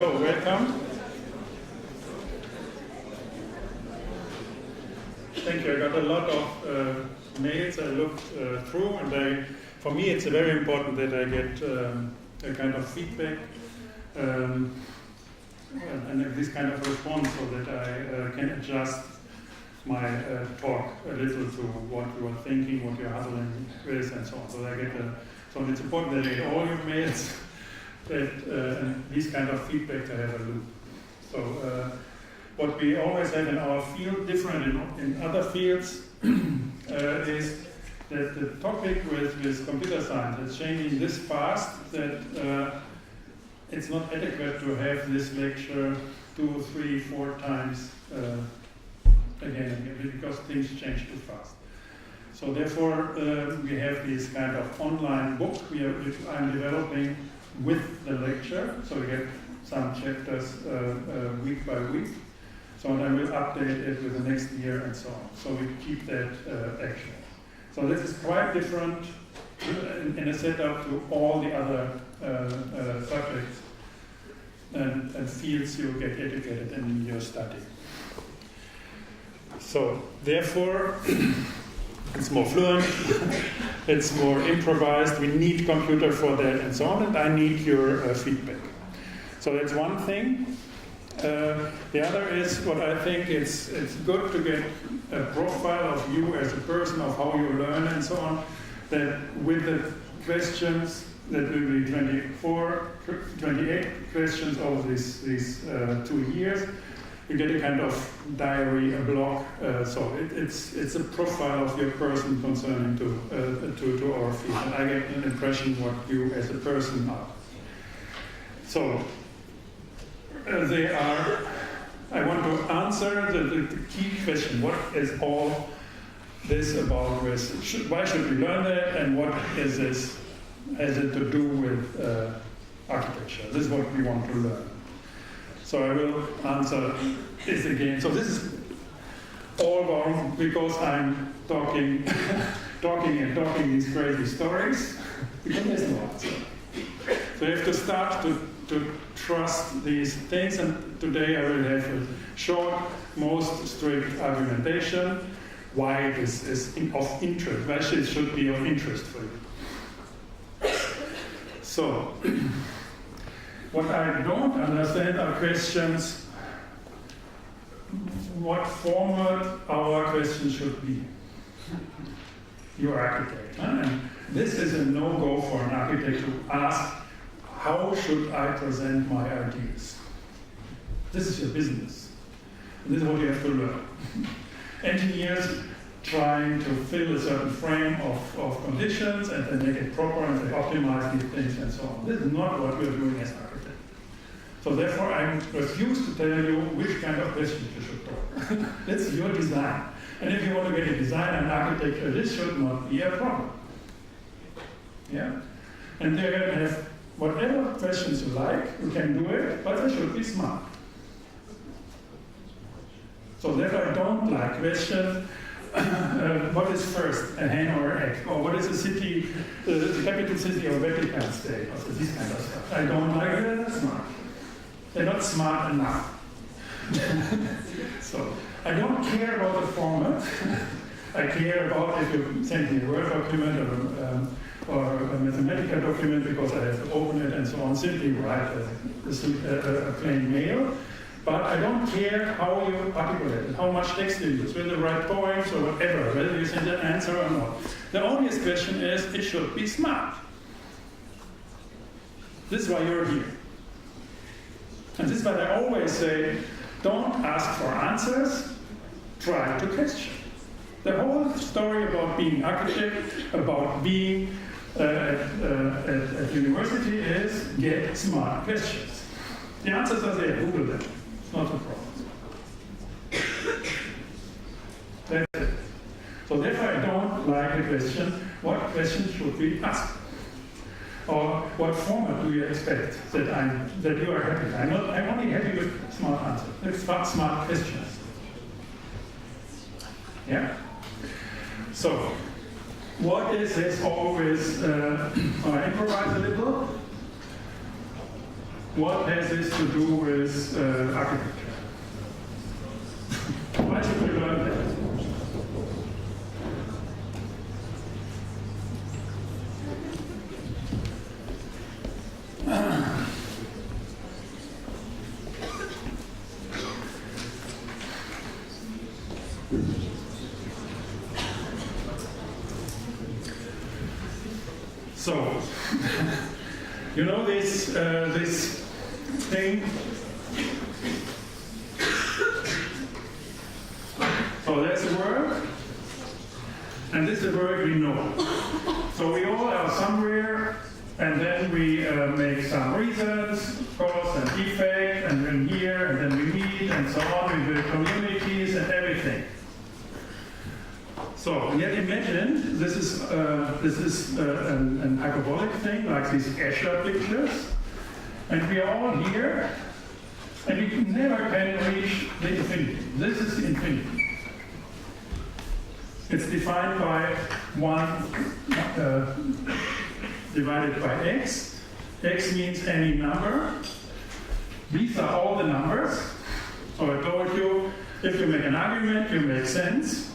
So, welcome. Thank you. I got a lot of mails I looked through, and for me it's very important that I get a kind of feedback and this kind of response so that I can adjust my talk a little to what you are thinking, what you're hustling with, and so on. So it's important that I get all your mails. And these kind of feedback I have a loop. So what we always have in our field, different in other fields, is that the topic with computer science is changing this fast that it's not adequate to have this lecture 2, 3, 4 times again and again, because things change too fast. So therefore we have this kind of online book which I'm developing with the lecture, so we get some chapters week by week. So and I will update it with the next year and so on. So we keep that actual. So this is quite different in a setup to all the other subjects and fields you get educated in your study. So therefore, it's more fluent, it's more improvised, we need computer for that and so on, and I need your feedback. So that's one thing. The other is what I think it's good to get a profile of you as a person, of how you learn and so on, that with the questions, that will be 28 questions over these 2 years, you get a kind of diary, a blog, so it's a profile of your person concerning to our field. And I get an impression what you as a person are. So I want to answer the key question: what is all this about? Why should we learn that? And what is this? Has it to do with architecture? This is what we want to learn. So I will answer this again. So this is all wrong because I'm talking these crazy stories because there's no answer. So you have to start to trust these things, and today I will have a short, most strict argumentation why this is of interest, why it should be of interest for you. So, what I don't understand are questions, what format our question should be. You're an architect. Huh? And this is a no-go for an architect to ask, how should I present my ideas? This is your business. And this is what you have to learn. Engineers trying to fill a certain frame of conditions and then make it proper and they optimize these things and so on. This is not what we're doing as architects. So therefore, I refuse to tell you which kind of questions you should talk. It's your design. And if you want to get a design and architecture, this should not be a problem. Yeah? And they're going to have whatever questions you like, you can do it, but they should be smart. So therefore, I don't like questions. What is first, a hen or an egg? Or what is a city, the capital city or Vatican state? Or this kind of stuff. I don't like it, they're not smart. They're not smart enough. So, I don't care about the format. I care about if you send me a Word document or a mathematical document because I have to open it and so on, simply write a plain mail. But I don't care how you articulate it, how much text you use, whether you write poems or whatever, whether you send an answer or not. The only question is, it should be smart. This is why you're here. And this is why I always say, don't ask for answers, try to question. The whole story about being architect, about being at university is get smart questions. The answers are there, Google them. It's not a problem. That's it. So therefore I don't like the question, what questions should we ask? Or what format do you expect that you are happy? I'm only happy with smart answers. Let's start smart questions. Yeah? So, what is this always, I improvise a little. what has this to do with architecture? Why should we learn that? So, you know this thing. So there's a word, and this is a word we know. So we all are somewhere, and then we make some reasons, cause and effect, and then here, and then we meet, and so on. We build communities and everything. So yet imagine this is an hyperbolic thing, like these Escher pictures, and we are all here, and we never can reach the infinity. This is the infinity. It's defined by 1 divided by x. X means any number. These are all the numbers. So I told you, if you make an argument, you make sense.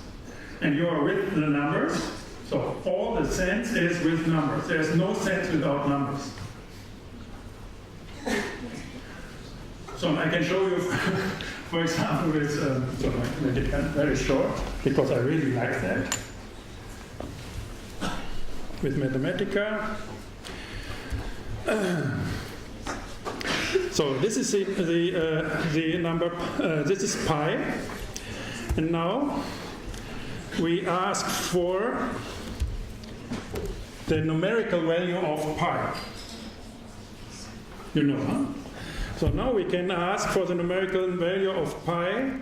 And you are with the numbers. So all the sense is with numbers. There's no sense without numbers. So I can show you, for example, with, so I make it very short, because I really like that. With Mathematica. So this is the number, this is pi. And now we ask for the numerical value of pi. You know, huh? So now we can ask for the numerical value of pi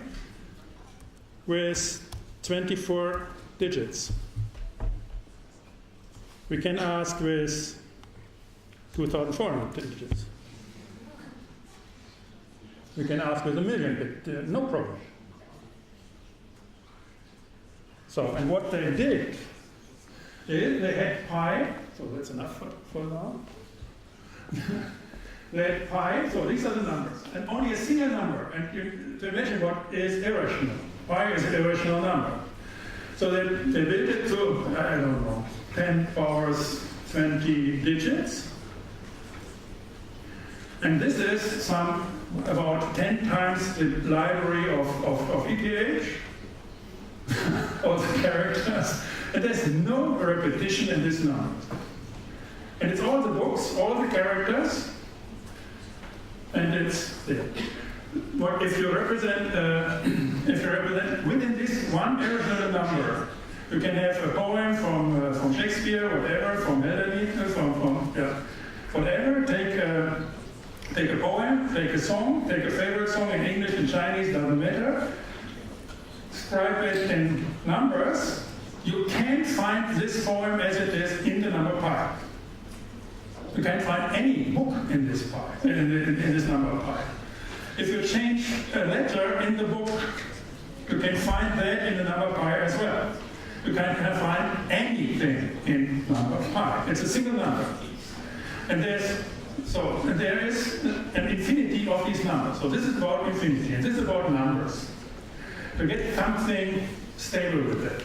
with 24 digits. We can ask with 2,400 digits. We can ask with 1,000,000 bit, no problem. So, and what they did is they had pi, so that's enough for now. They had pi, so these are the numbers, and only a single number. And to imagine what is irrational. Pi is an irrational number. So they built it to, I don't know, 10 powers 20 digits. And this is about 10 times the library of ETH. All the characters, and there's no repetition in this number. And it's all the books, all the characters, and it's there. What if you represent within this one irrational number, you can have a poem from Shakespeare, whatever, from Helen, whatever. Take a poem, take a song, take a favorite song in English and Chinese, doesn't matter. Describe it in numbers, you can't find this poem as it is in the number pi. You can't find any book in this pi, in this number pi. If you change a letter in the book, you can find that in the number pi as well. You can't find anything in number pi. It's a single number. And there is an infinity of these numbers. So this is about infinity, and this is about numbers. To get something stable with it.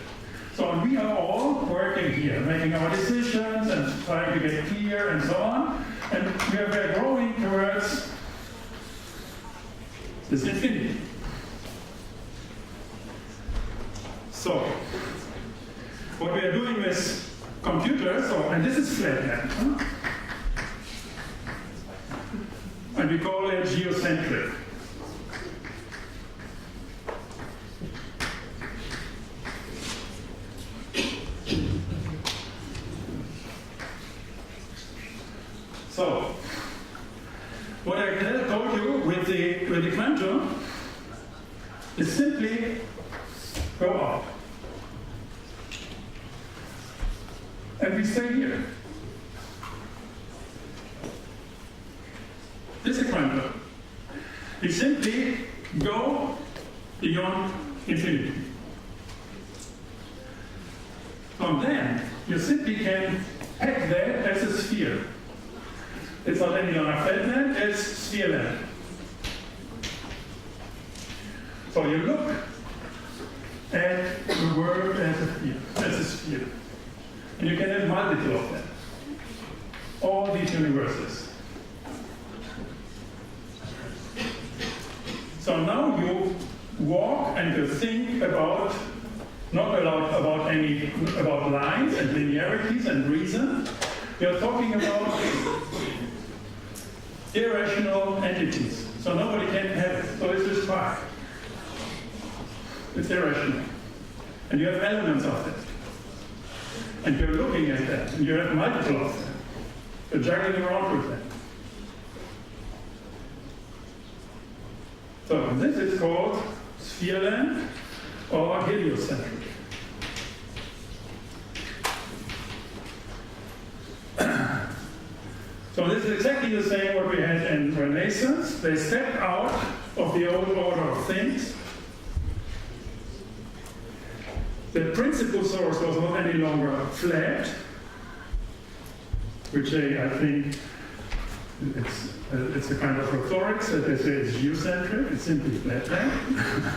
So we are all working here, making our decisions and trying to get clear and so on. And we are growing towards this infinity. So what we are doing with computers, and this is flatland. Huh? And we call it geocentric. So, what I told you with the quantum is simply go up. And we stay here. This is quantum. We simply go beyond infinity. From then, you simply can pack that as a sphere. It's not any longer flatland, it's sphere land. So you look at the world as a sphere. And you can have multiple of them. All these universes. So now you walk and you think about, not about lines and linearities and reason. You're talking about irrational entities. So nobody can have it. So it's just fine. It's irrational. And you have elements of it. And you're looking at that. And you have multiple of them. You're juggling around with them. So this is called sphere land or heliocentric. So this is exactly the same what we had in Renaissance. They stepped out of the old order of things. The principal source was not any longer flat, which I think it's a kind of rhetoric that they say it's geocentric. It's simply flat land.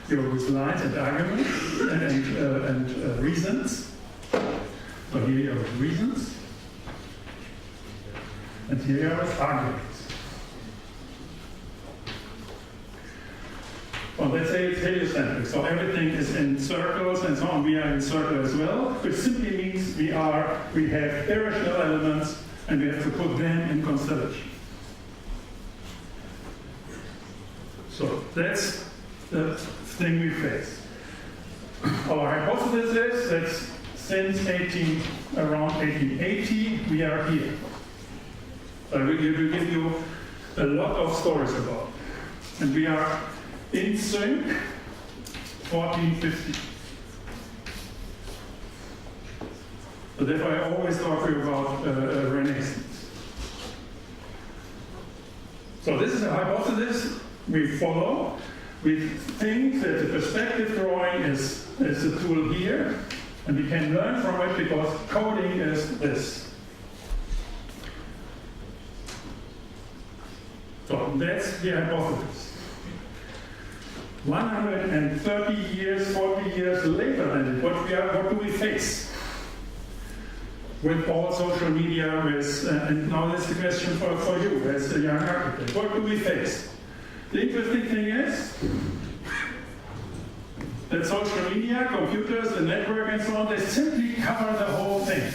You're with lines and arguments and reasons. So here you have reasons. And here you have arguments. Well, let's say it's heliocentric, so everything is in circles and so on. We are in circle as well, which simply means we have irrational elements and we have to put them in constellation. So that's the thing we face. Our hypothesis is that since around 1880, we are here. So we will give you a lot of stories about it. And we are in Zurich, 1450. So therefore I always talk to you about Renaissance. So this is a hypothesis we follow. We think that the perspective drawing is a tool here, and we can learn from it because coding is this. So that's the hypothesis. 130 years, 40 years later than what do we face? With all social media, and now that's the question for you as a young architect. What do we face? The interesting thing is that social media, computers, the network and so on, they simply cover the whole thing.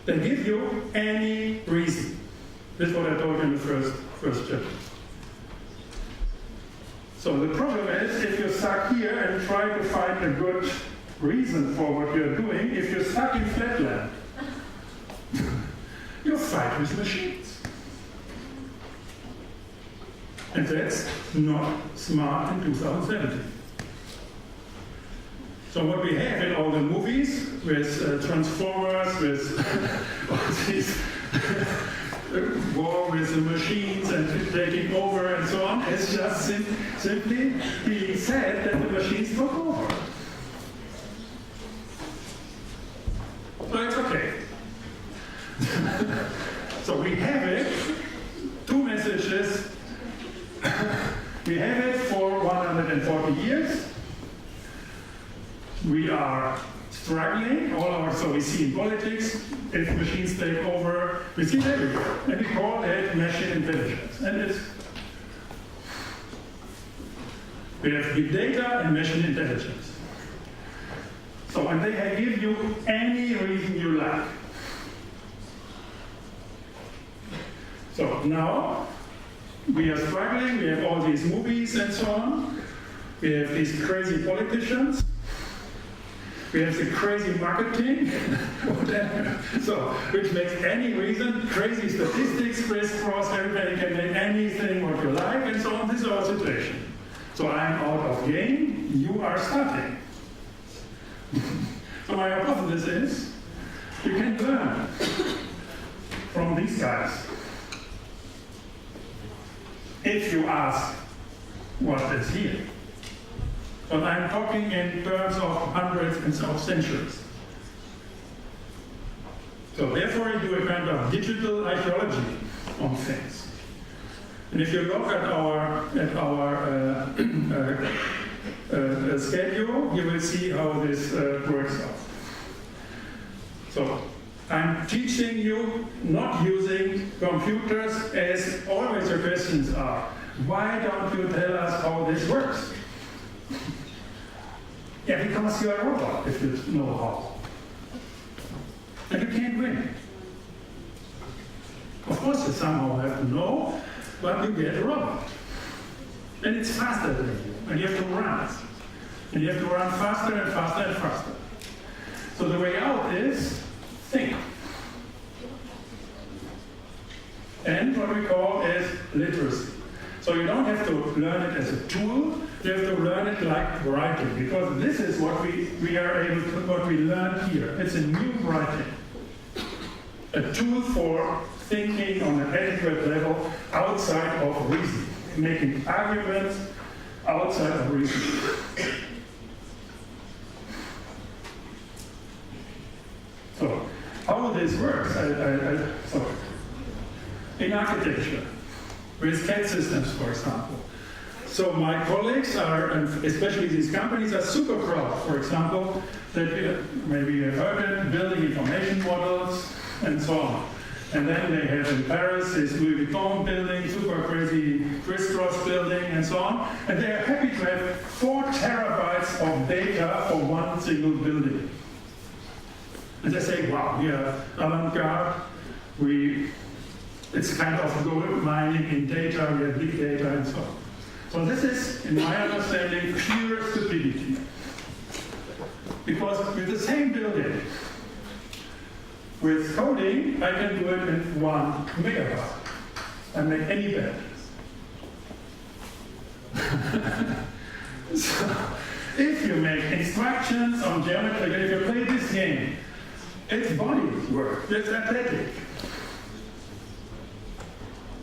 They give you any reason. This is what I told you in the first chapter. So the problem is, if you're stuck here and try to find a good reason for what you're doing, if you're stuck in flatland, you fight with machines. And that's not smart in 2017. So what we have in all the movies with Transformers, with all these war with the machines and taking over and so on, is just simply being said that the machines took over. So it's okay. So we have it, two messages. We have it for 140 years. We are struggling, so we see in politics, if machines take over, we see it everywhere. And we call it machine intelligence. And we have big data and machine intelligence. So, and they give you any reason you like. So now, we are struggling, we have all these movies and so on. We have these crazy politicians. We have the crazy marketing, so which makes any reason, crazy statistics, crisscross, everybody can make anything what you like, and so on. This is our situation. So I'm out of game, you are starting. So my hypothesis is, you can learn from these guys. If you ask what is here. But I'm talking in terms of hundreds and of centuries. So therefore you do a kind of digital archaeology on things. And if you look at our schedule, you will see how this works out. So I'm teaching you not using computers, as always your questions are. Why don't you tell us how this works? Yeah, because you're a robot if you know how. And you can't win. Of course you somehow have to know, but you get a robot. And it's faster than you, and you have to run. And you have to run faster and faster and faster. So the way out is think. And what we call is literacy. So you don't have to learn it as a tool, you have to learn it like writing, because this is what we are able to, what we learn here. It's a new writing. A tool for thinking on an adequate level outside of reason, making arguments outside of reason. So, how this works, so, in architecture, with CAD systems, for example. So my colleagues are, and especially these companies, are super proud, for example, that maybe you've heard it, building information models, and so on. And then they have in Paris this Louis Vuitton building, super crazy crisscross building, and so on. And they are happy to have 4 terabytes of data for one single building. And they say, wow, we are avant-garde, it's kind of gold mining in data, we have big data, and so on. So this is, in my understanding, pure stupidity. Because with the same building, with coding, I can do it in 1 megabyte and make any bet. So, if you make instructions on geometry, if you play this game, it's body work, it's athletic.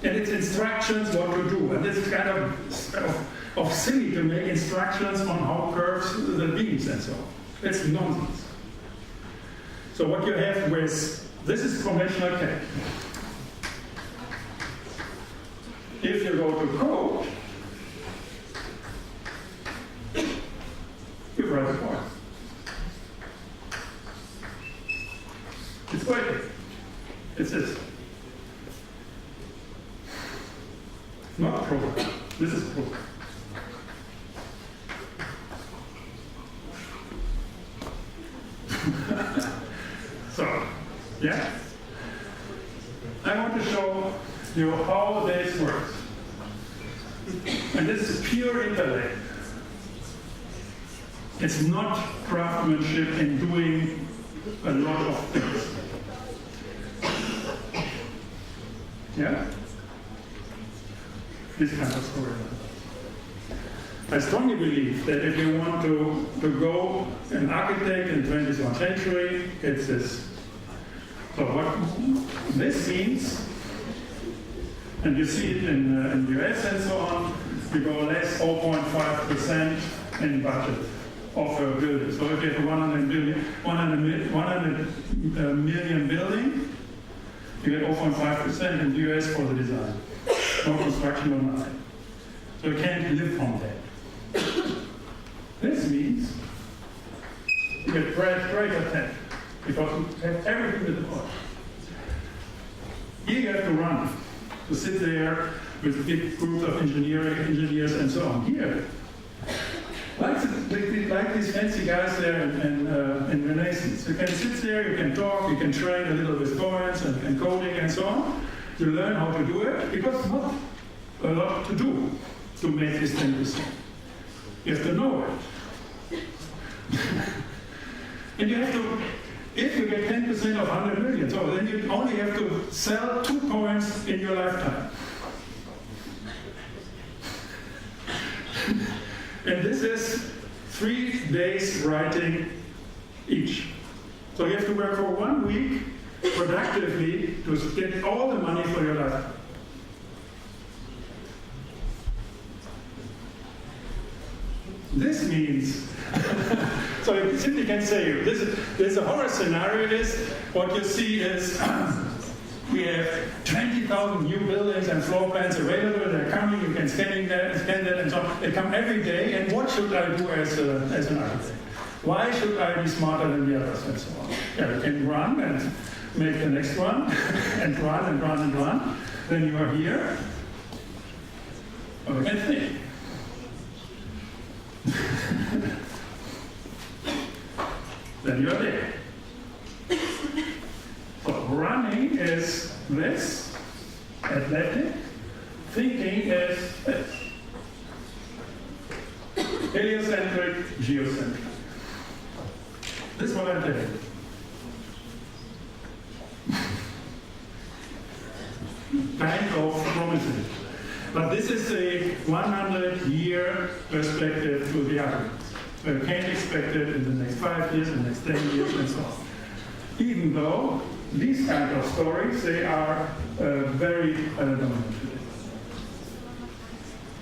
And it's instructions what to do. And this is kind of silly to make instructions on how curves the beams and so on. It's nonsense. So what you have with, this is conventional CAD. If you go to code, you write a point. It's waiting. It's this. Not program. This is program. So, yeah? I want to show you how this works. And this is pure intellect. It's not craftsmanship in doing a lot of things. Yeah? This kind of story. I strongly believe that if you want to go an architect in the 21st century, it's this. So what this means, and you see it in the US and so on, you go less 0.5% in budget of a building. So if you have a 100 million building, you get 0.5% in the US for the design. No construction or nothing. So you can't live from that. This means you get greater tech because you have everything with the point. Here you have to run, to sit there with big groups of engineers and so on. Here, like these fancy guys there in Renaissance, you can sit there, you can talk, you can train a little with points and coding and so on. You learn how to do it, because not a lot to do to make this 10%. You have to know it. And you have to, if you get 10% of 100 million, so then you only have to sell 2 points in your lifetime. And this is 3 days writing each. So you have to work for 1 week productively to get all the money for your life. This means, so So you simply can say, there's a horror scenario is, what you see is, we have 20,000 new buildings and floor plans available, they're coming, you can scan that, and so on. They come every day, and what should I do as an architect? Why should I be smarter than the others, and so on? Yeah, you can run and make the next one, and run and run and run. Then you are here, or you can think. Then you are there. So running is this, athletic. Thinking is this. Heliocentric, geocentric. This is what I'm telling you. Kind of promising. But this is a 100-year perspective to the arguments. You can't expect it in the next 5 years, in the next 10 years, and so on. Even though these kind of stories, they are very dominant today.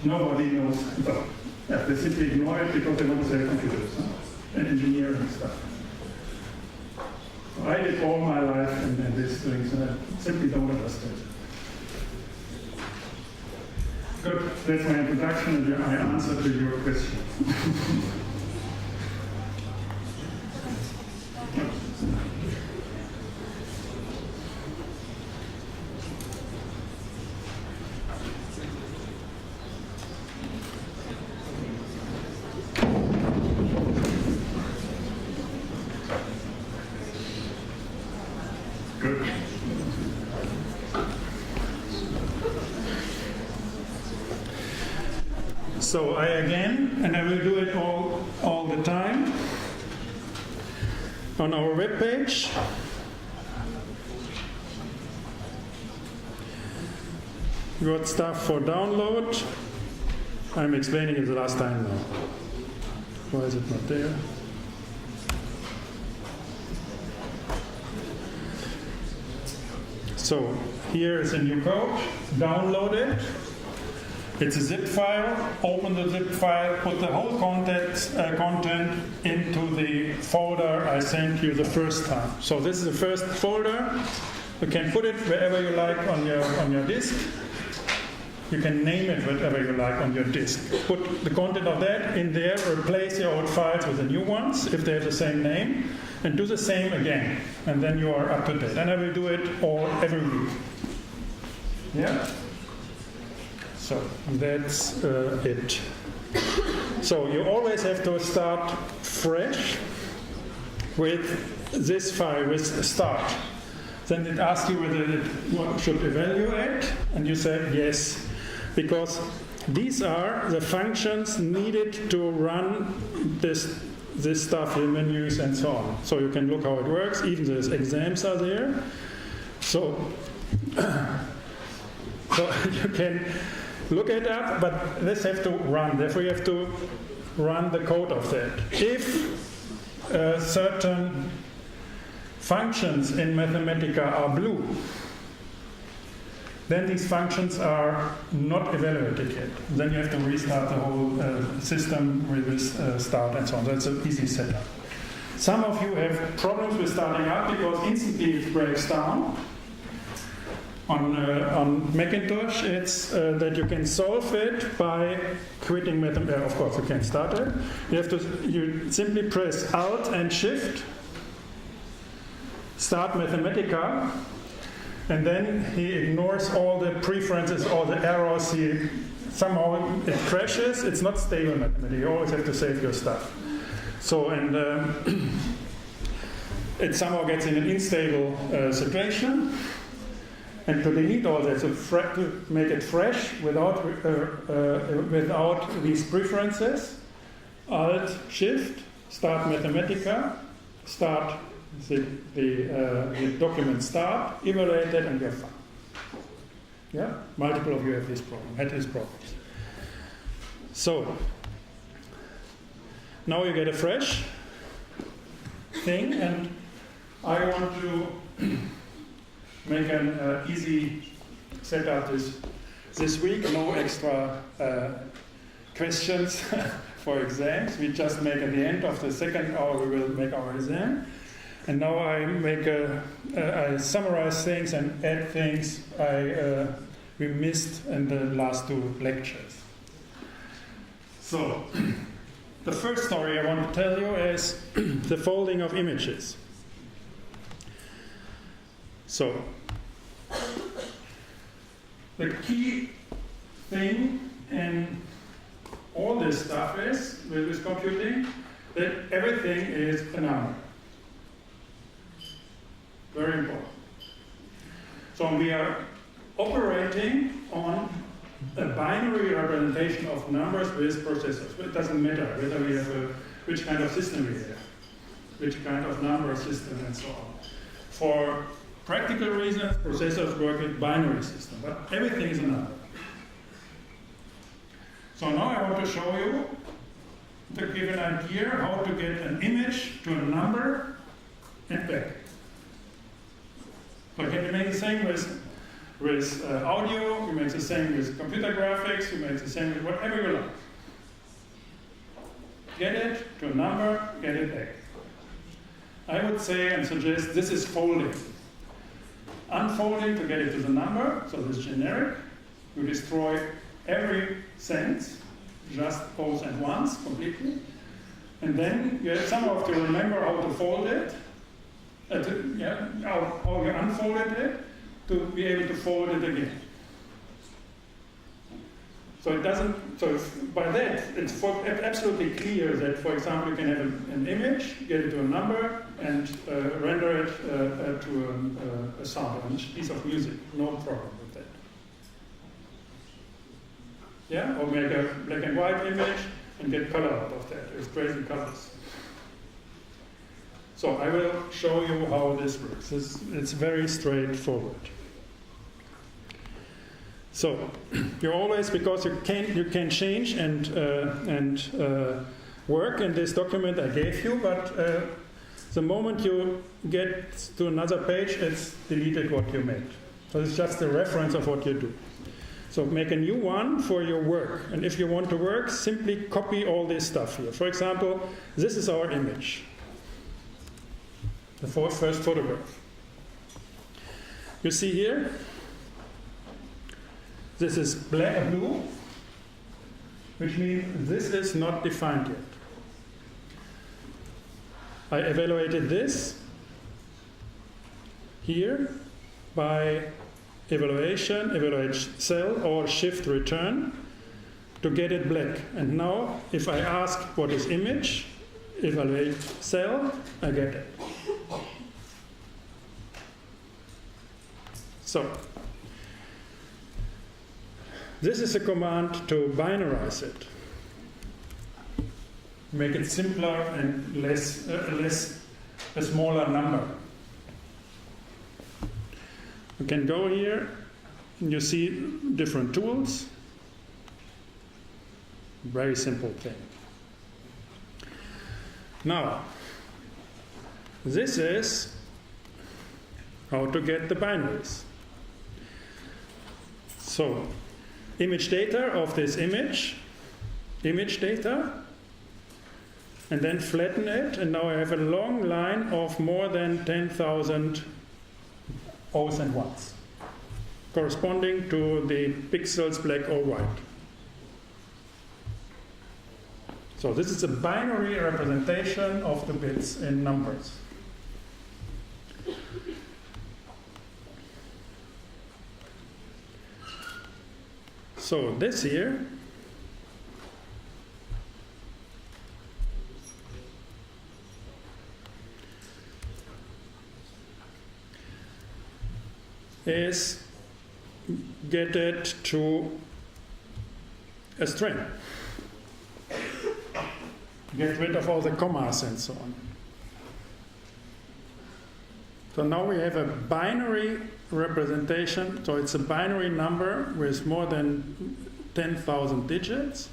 Nobody knows. So, yeah, they simply ignore it because they want to say computers and engineering stuff. So I did all my life in these things, and I simply don't understand it. Good, that's my introduction, and I answer to your question. Good. So I again, and I will do it all the time, on our webpage. Got stuff for download. I'm explaining it the last time now. Why is it not there? So here is a new code. Download it. It's a zip file. Open the zip file. Put the whole content into the folder I sent you the first time. So this is the first folder. You can put it wherever you like on your disk. You can name it whatever you like on your disk. Put the content of that in there. Replace your old files with the new ones if they have the same name, and do the same again. And then you are up to date. And I will do it every week. Yeah. So that's it. So you always have to start fresh with this file, with start. Then it asks you whether it should evaluate, and you say yes, because these are the functions needed to run this stuff, the menus and so on. So you can look how it works. Even the exams are there. So you can look it up, but this has to run. Therefore, you have to run the code of that. If certain functions in Mathematica are blue, then these functions are not evaluated yet. Then you have to restart the whole system with this start and so on. That's an easy setup. Some of you have problems with starting up because instantly it breaks down. On Macintosh, it's that you can solve it by quitting Mathematica. Of course, you can start it. You simply press Alt and Shift, start Mathematica, and then he ignores all the preferences, all the errors. Somehow it crashes. It's not stable Mathematica. You always have to save your stuff. So, and it somehow gets in an unstable situation. And to delete all that, to make it fresh without these preferences, Alt, Shift, start Mathematica, start the document start, evaluate it, and you're fine. Yeah? Multiple of you have this problem, had these problems. So, now you get a fresh thing, and I want to make an easy setup this week, no extra questions for exams. We just make at the end of the second hour, we will make our exam. And now I I summarize things and add things we missed in the last 2 lectures. So, the first story I want to tell you is the folding of images. So, the key thing in all this stuff is, with computing, that everything is a number. Very important. So we are operating on a binary representation of numbers with processors. It doesn't matter whether we have which kind of system we have, which kind of number system and so on. For practical reasons, processors work with binary system, but everything is a number. So now I want to show you, to give an idea how to get an image to a number and back. So can you make the same with audio, you make the same with computer graphics, you make the same with whatever you like. Get it to a number, get it back. I would say and suggest this is folding. Unfolding to get it to the number, so this is generic. You destroy every sense, just O's and ones completely. And then you somehow have to remember how to fold it, how you unfolded it, to be able to fold it again. So it doesn't, by that, it's absolutely clear that, for example, you can have an image, get it to a number, and render it to a sound, a piece of music. No problem with that. Yeah, or make a black and white image and get color out of that. It's crazy colors. So I will show you how this works. It's very straightforward. So you always, because you can change and work in this document I gave you, but the moment you get to another page, it's deleted what you made. So it's just a reference of what you do. So make a new one for your work. And if you want to work, simply copy all this stuff here. For example, this is our image. The first photograph. You see here, this is blue, which means this is not defined yet. I evaluated this here by evaluate cell or shift return to get it black. And now if I ask what is image, evaluate cell, I get it. So this is a command to binarize it. Make it simpler and a smaller number. You can go here and you see different tools. Very simple thing. Now, this is how to get the binaries. So, image data of this image data, and then flatten it, and now I have a long line of more than 10,000 O's and ones, corresponding to the pixels black or white. So this is a binary representation of the bits in numbers. So this here is get it to a string. Get rid of all the commas and so on. So now we have a binary representation. So it's a binary number with more than 10,000 digits.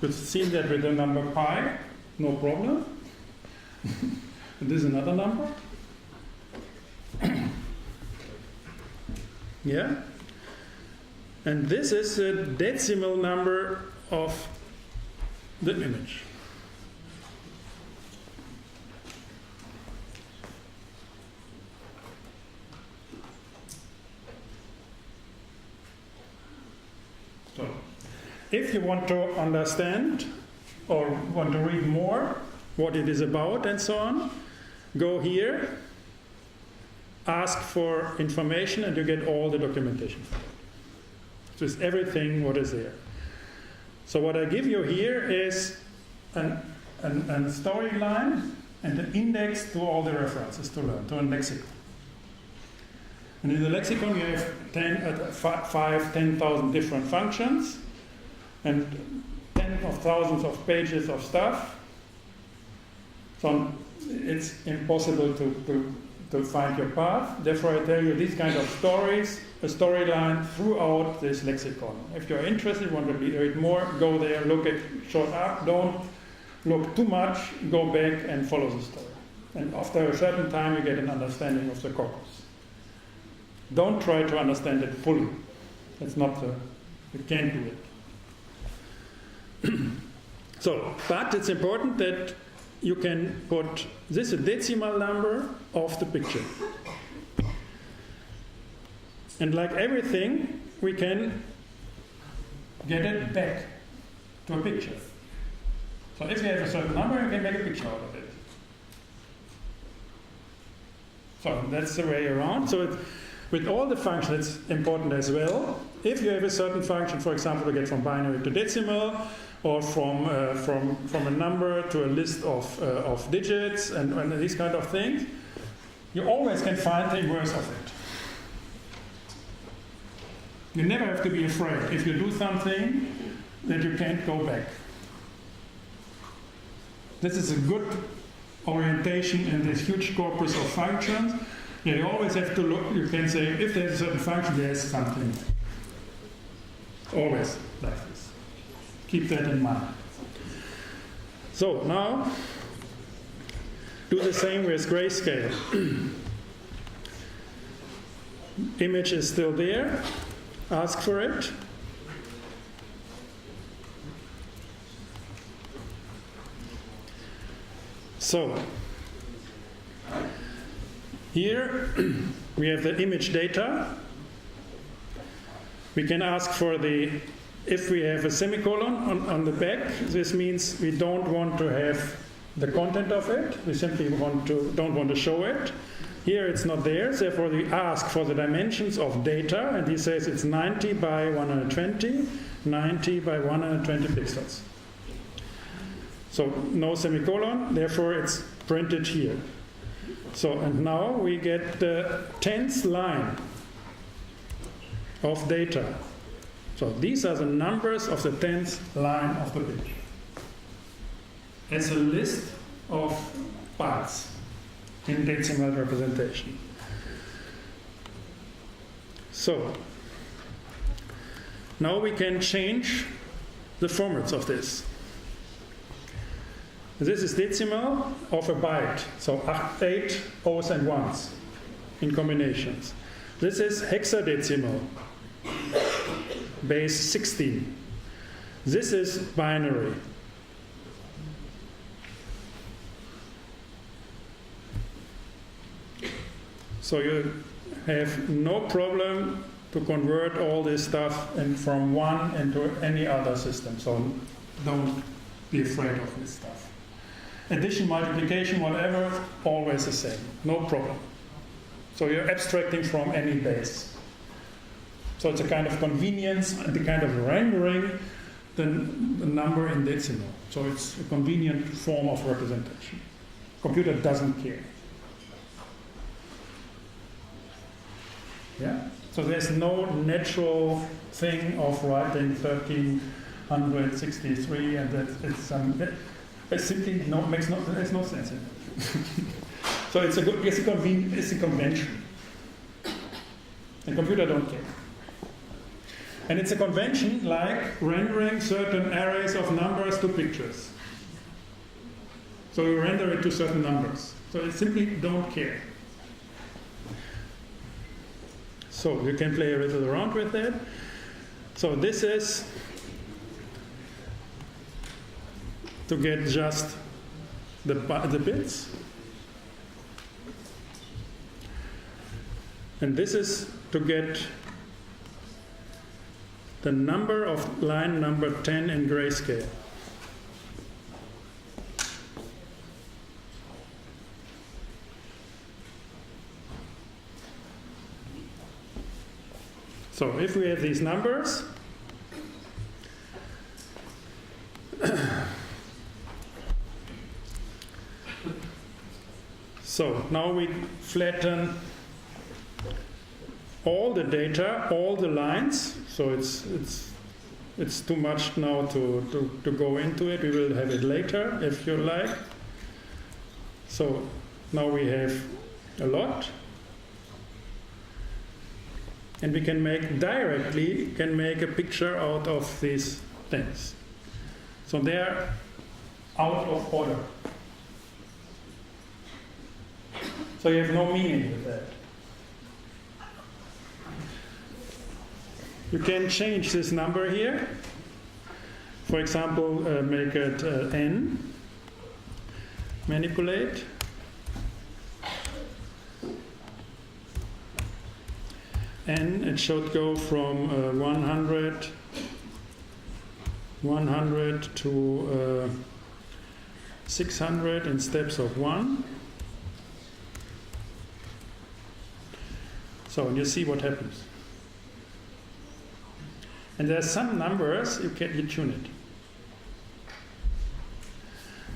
You've seen that with the number pi, no problem. This is another number. Yeah. And this is a decimal number of the image. So, if you want to understand or want to read more what it is about and so on, go here, ask for information, and you get all the documentation. So it's everything what is there. So what I give you here is a storyline and an index to all the references to learn, to a lexicon. And in the lexicon you have 10,000 different functions and tens of thousands of pages of stuff. So it's impossible to find your path. Therefore I tell you these kind of stories, a storyline throughout this lexicon. If you're interested, want to read more, go there, look at short up, don't look too much, go back and follow the story. And after a certain time you get an understanding of the corpus. Don't try to understand it fully. It's not you can't do it. So, but it's important that you can put this a decimal number of the picture. And like everything, we can get it back to a picture. So if you have a certain number, you can make a picture out of it. So that's the way around. So with all the functions, it's important as well. If you have a certain function, for example, to get from binary to decimal, or from a number to a list of digits and these kind of things, you always can find the inverse of it. You never have to be afraid if you do something that you can't go back. This is a good orientation in this huge corpus of functions. You always have to look, you can say, if there's a certain function, there's something. Always like this. Keep that in mind. So now, do the same with grayscale. Image is still there. Ask for it. So, here we have the image data. We can ask for if we have a semicolon on the back, this means we don't want to have the content of it. We simply don't want to show it. Here it's not there, therefore we ask for the dimensions of data, and he says it's 90 by 120, 90 by 120 pixels. So no semicolon, therefore it's printed here. So, and now we get the 10th line of data. So these are the numbers of the 10th line of the page. It's a list of parts in decimal representation. So, now we can change the formats of this. This is decimal of a byte, so 8 O's and 1's in combinations. This is hexadecimal, base 16. This is binary. So you have no problem to convert all this stuff from one into any other system. So don't be afraid of this stuff. Addition, multiplication, whatever, always the same. No problem. So you're abstracting from any base. So it's a kind of convenience and the kind of rendering the number in decimal. So it's a convenient form of representation. Computer doesn't care. Yeah? So there's no natural thing of writing 1363 and that it's it simply makes no sense in it. So it's a convention. The computer don't care. And it's a convention like rendering certain arrays of numbers to pictures. So you render it to certain numbers. So it simply don't care. So you can play a little around with that. So this is to get just the bits. And this is to get the number of line number 10 in grayscale. So if we have these numbers, so now we flatten all the data, all the lines. So it's too much now to go into it. We will have it later if you like. So now we have a lot. And we can make a picture out of these things. So they're out of order. So you have no meaning with that. You can change this number here. For example, make it n. Manipulate. N, it should go from 100 to 600 in steps of 1. So you see what happens. And there are some numbers you tune it.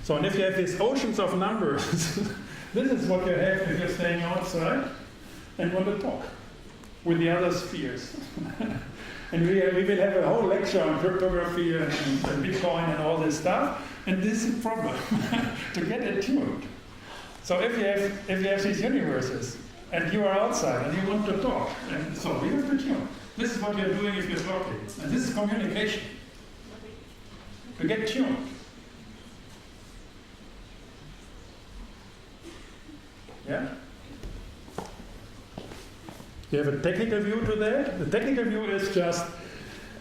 So and if you have these oceans of numbers, this is what you have if you're staying outside and want to talk with the other spheres. And we will have a whole lecture on cryptography and Bitcoin and all this stuff. And this is a problem to get it tuned. So if you have these universes and you are outside and you want to talk, and so we have to tune. This is what you're doing if you're talking. And this is communication. To get tuned. Yeah? You have a technical view to that. The technical view is just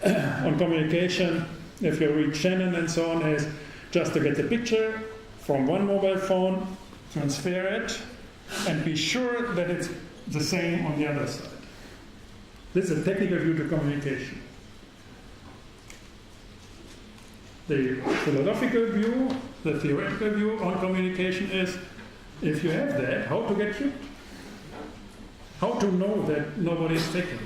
on communication, if you read Shannon and so on, is just to get the picture from one mobile phone, transfer it, and be sure that it's the same on the other side. This is a technical view to communication. The philosophical view, the theoretical view on communication is, if you have that, how to get tuned. How to know that nobody is taking it,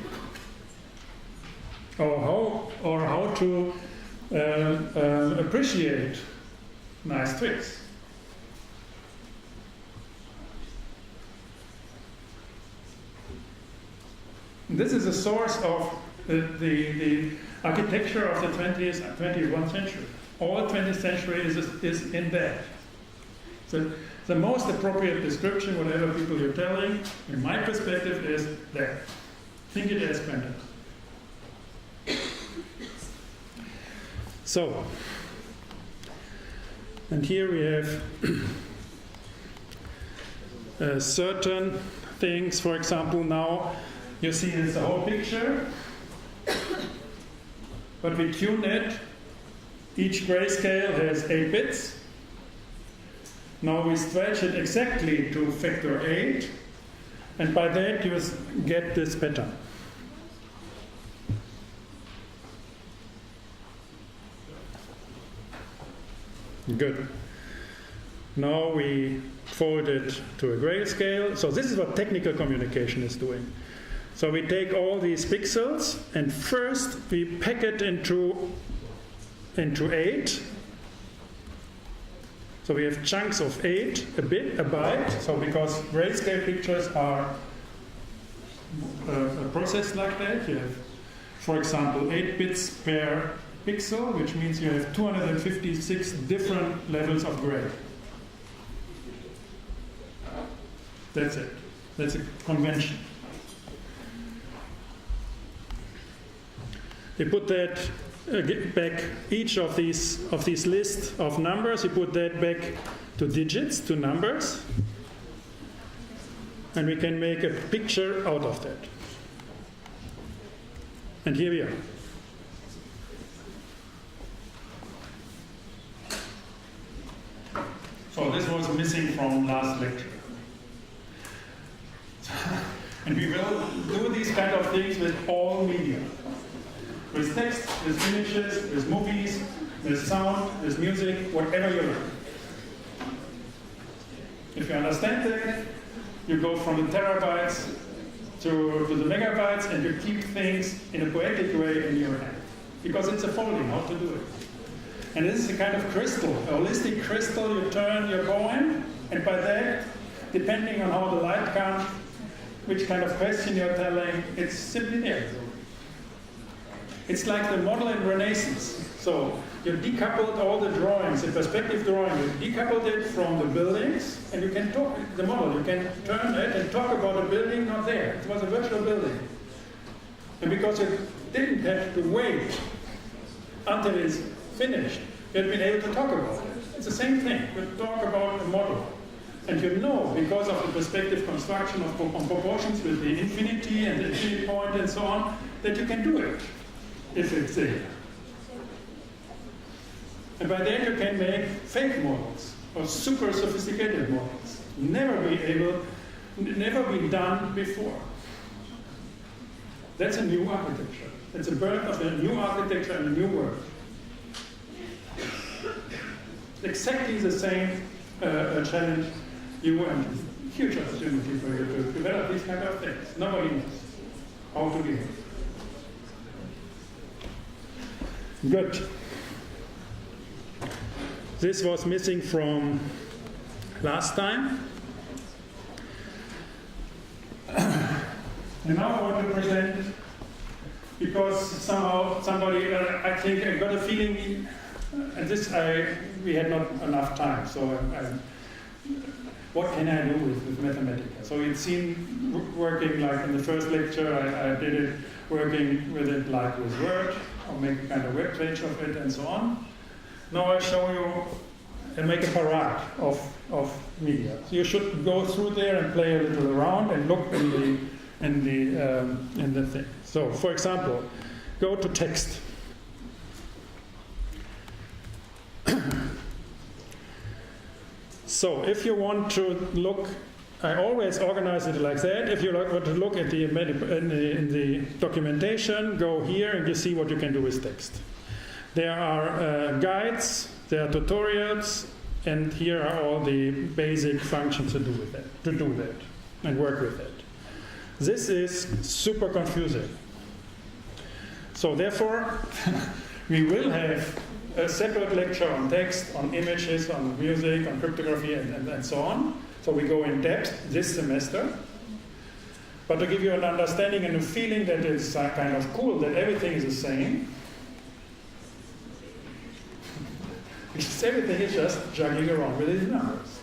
or how to appreciate nice tricks. This is a source of the architecture of the 21st century. All 20th century is in that. So the most appropriate description, whatever people you're telling, in my perspective, is there. Think it as quantum. So, and here we have certain things. For example, now you see it's the whole picture, but we tune it. Each grayscale has 8 bits. Now we stretch it exactly to factor 8, and by that you get this pattern. Good. Now we fold it to a grayscale. So this is what technical communication is doing. So we take all these pixels, and first we pack it into 8. So we have chunks of 8, a byte. So because grayscale pictures are processed like that, you have, for example, 8 bits per pixel, which means you have 256 different levels of gray. That's it. That's a convention. You put that back, each of these lists of numbers, you put that back to digits, to numbers, and we can make a picture out of that. And here we are. this was missing from last lecture. And we will do these kind of things with all media. With text, with images, with movies, with sound, with music, whatever you learn. If you understand that, you go from the terabytes to the megabytes, and you keep things in a poetic way in your hand. Because it's a folding, how to do it. And this is a kind of crystal, a holistic crystal. You turn your poem, and by that, depending on how the light comes, which kind of question you're telling, it's simply there. It's like the model in Renaissance. So you decoupled all the drawings, the perspective drawing, you decoupled it from the buildings, and you can talk, the model, you can turn it and talk about a building not there. It was a virtual building. And because you didn't have to wait until it's finished, you had been able to talk about it. It's the same thing. You talk about a model. And you know, because of the perspective construction of proportions with the infinity and the infinity point and so on, that you can do it if it's there. And by then you can make fake models or super sophisticated models. Never been done before. That's a new architecture. It's a birth of a new architecture and a new world. Exactly the same challenge you want. Huge opportunity for you to develop these kind of things. Nobody knows how to do it. Good. This was missing from last time. And now I want to present, because somehow somebody, I think I got a feeling, and this we had not enough time, so what can I do with Mathematica? So it's seen working like in the first lecture, I did it working with it like with Word, or make a kind of web page of it and so on. Now I show you and make a parade of media. So you should go through there and play a little around and look in the thing. So for example, go to text. So if you want to look, I always organize it like that. If you want to look at in the documentation, go here and you see what you can do with text. There are guides, there are tutorials, and here are all the basic functions to do that and work with it. This is super confusing. So therefore, we will have a separate lecture on text, on images, on music, on cryptography, and so on. So we go in depth this semester. But to give you an understanding and a feeling that it's kind of cool, that everything is the same, because everything is just juggling around with these numbers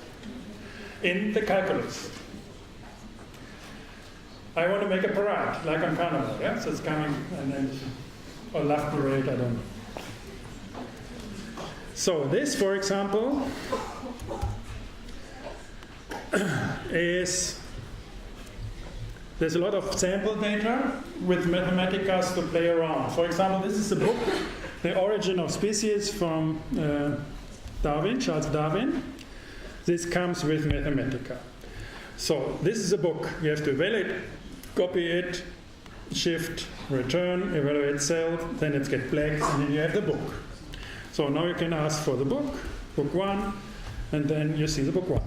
in the calculus. I want to make a parade, like on Carnival, yeah? So it's coming, and then, or love parade, I don't know. So this, for example, there's a lot of sample data with Mathematicas to play around. For example, this is a book, The Origin of Species from Charles Darwin. This comes with Mathematica. So this is a book. You have to evaluate, copy it, shift, return, evaluate cell, then it gets black, and then you have the book. So now you can ask for the book 1, and then you see the book 1.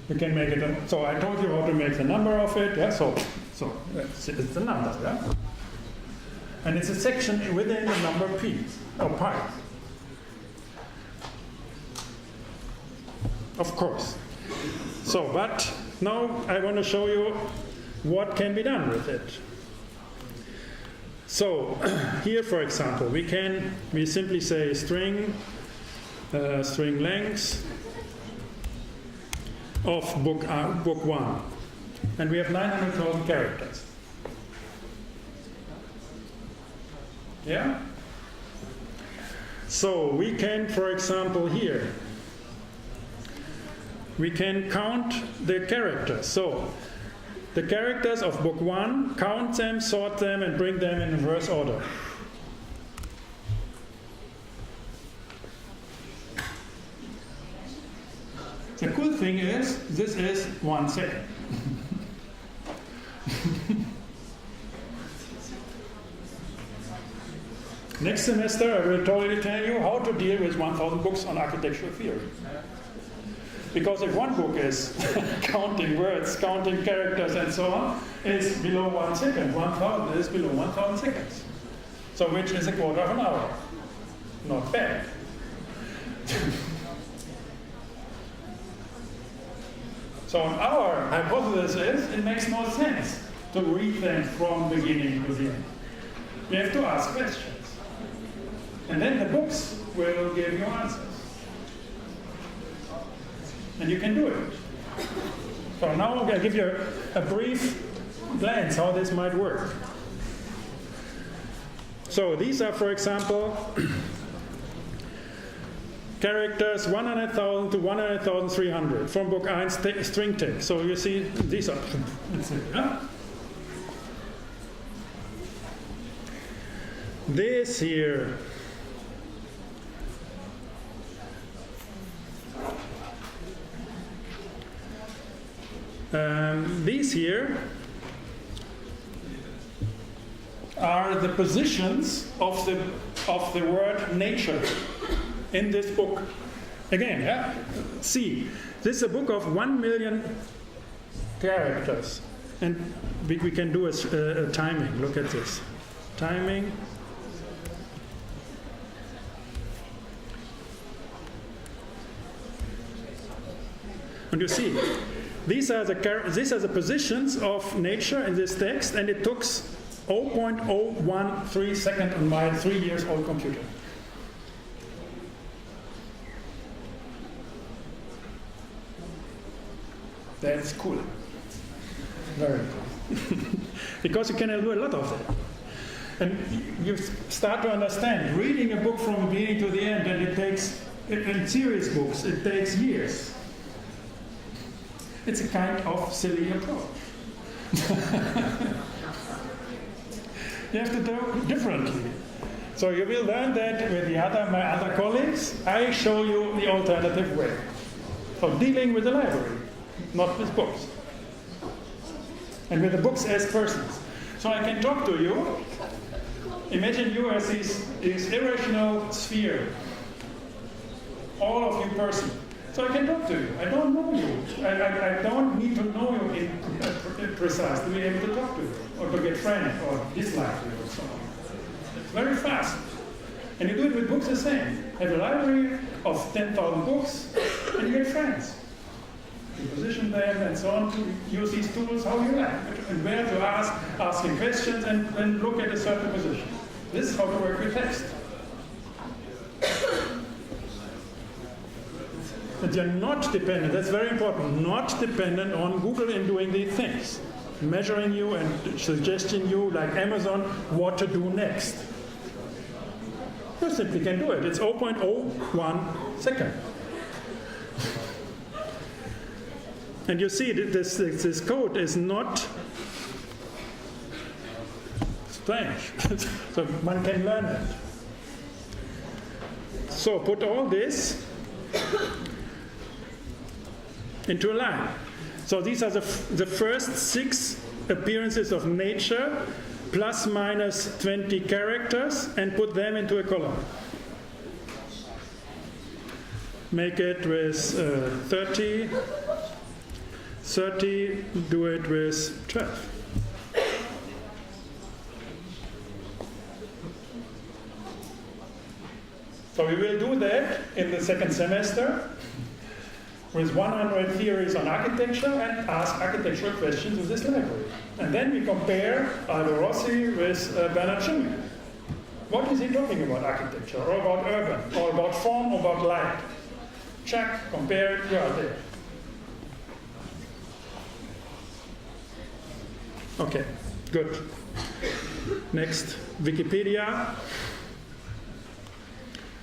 You can make it, so I told you how to make the number of it, yeah, so it's the number, yeah? And it's a section within the number p, or pi. Of course. So, but now I want to show you what can be done with it. So, here for example, we simply say string length of book 1. And we have 900,000 characters. Yeah? So we can, for example, here, we can count the characters. So the characters of book 1, count them, sort them, and bring them in reverse order. The cool thing is, this is 1 second. Next semester, I will totally tell you how to deal with 1,000 books on architectural theory. Because if one book is counting words, counting characters, and so on, is below 1 second, 1,000 is below 1,000 seconds. So which is a quarter of an hour. Not bad. So our hypothesis is it makes no sense to read them from beginning to the end. We have to ask questions. And then the books will give you answers. And you can do it. So now I'll give you a brief glance how this might work. So these are, for example, characters 100,000 to 100,300 from book 1 string text. So you see, these are. This here. These here are the positions of the word nature in this book. Again, yeah? See, this is a book of 1 million characters. And we can do a timing. Look at this. Timing. And you see, these are the positions of nature in this text, and it took 0.013 seconds on my 3 years old computer. That's cool. Very cool. Because you can do a lot of that. And you start to understand, reading a book from the beginning to the end, and it takes, in serious books, it takes years. It's a kind of silly approach. You have to do it differently. So you will learn that with my other colleagues. I show you the alternative way of dealing with the library, not with books. And with the books as persons. So I can talk to you. Imagine you as this irrational sphere. All of you person. So I can talk to you. I don't know you. I don't need to know you in precise to be able to talk to you, or to get friends, or dislike you, or so on. It's very fast. And you do it with books the same. Have a library of 10,000 books, and you get friends. You position them and so on to use these tools how you like, and where to ask, asking questions, and then look at a certain position. This is how to work with text. That you're not dependent, that's very important, not dependent on Google in doing these things. Measuring you and suggesting you, like Amazon, what to do next. You simply can do it. It's 0.01 second. And you see that this code is not strange. So one can learn it. So put all this into a line. So these are the first 6 appearances of nature, plus minus 20 characters, and put them into a column. Make it with 30, do it with 12. So we will do that in the second semester with 100 theories on architecture and ask architectural questions in this library. And then we compare Aldo Rossi with Bernard Schimmel. What is he talking about architecture, or about urban, or about form, or about light? Check, compare it, you are there. Okay, good. Next, Wikipedia.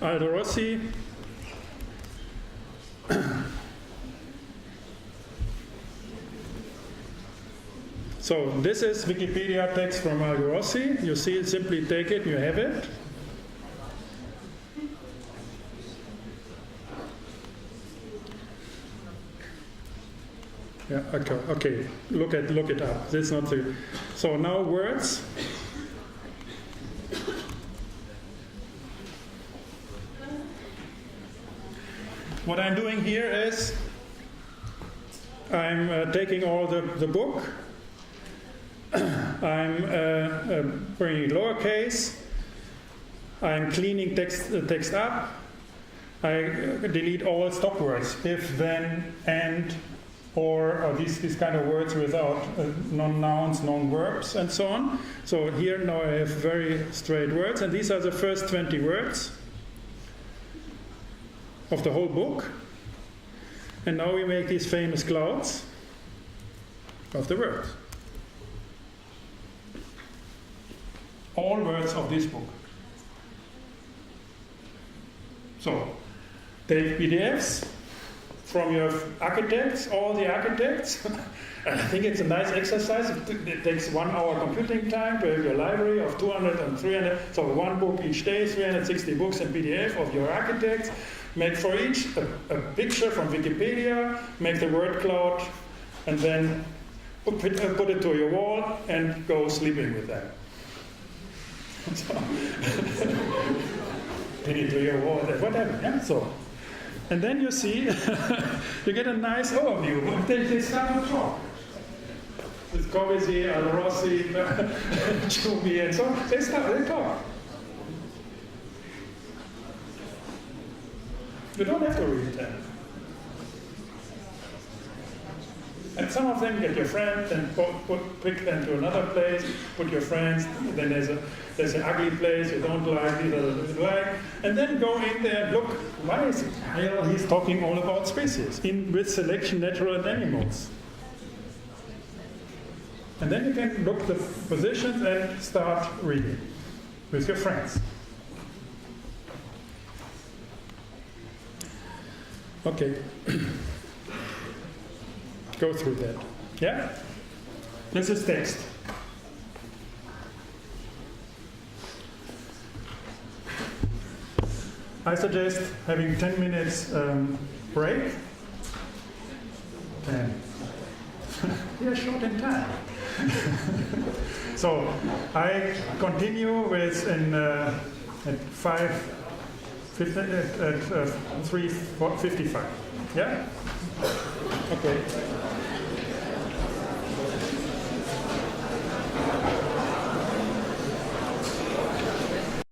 Aldo Rossi. So this is Wikipedia text from Aldo Rossi. You see, simply take it, you have it. Yeah, okay. Look it up. This is not the. So now words. What I'm doing here is I'm taking all the book. I'm bringing lowercase. I'm cleaning text up. I delete all stop words, if, then, and, or these kind of words without non-nouns, non-verbs, and so on. So here now I have very straight words, and these are the first 20 words of the whole book. And now we make these famous clouds of the words. All words of this book. So, take PDFs from your architects, all the architects. And I think it's a nice exercise. It takes 1 hour computing time to have your library of 200 and 300. So one book each day, 360 books in PDF of your architects. Make for each a picture from Wikipedia, make the word cloud, and then put it to your wall and go sleeping with that. So, pin it to your wall, whatever. Yeah? So, and then you see, you get a nice overview. They start to talk. With Corbusier, Al-Rossi, Chumi, and so on. They talk. You don't have to read them. And some of them get your friends and pick them to another place, put your friends, then there's an ugly place you don't like, either like, and then go in there and look, why is he's talking all about species, with selection, natural and animals. And then you can look the positions and start reading with your friends. Okay. Go through that. Yeah? This is text. I suggest having 10 minutes break. 10. We are short in time. So I continue with at 3:55. Yeah? Okay.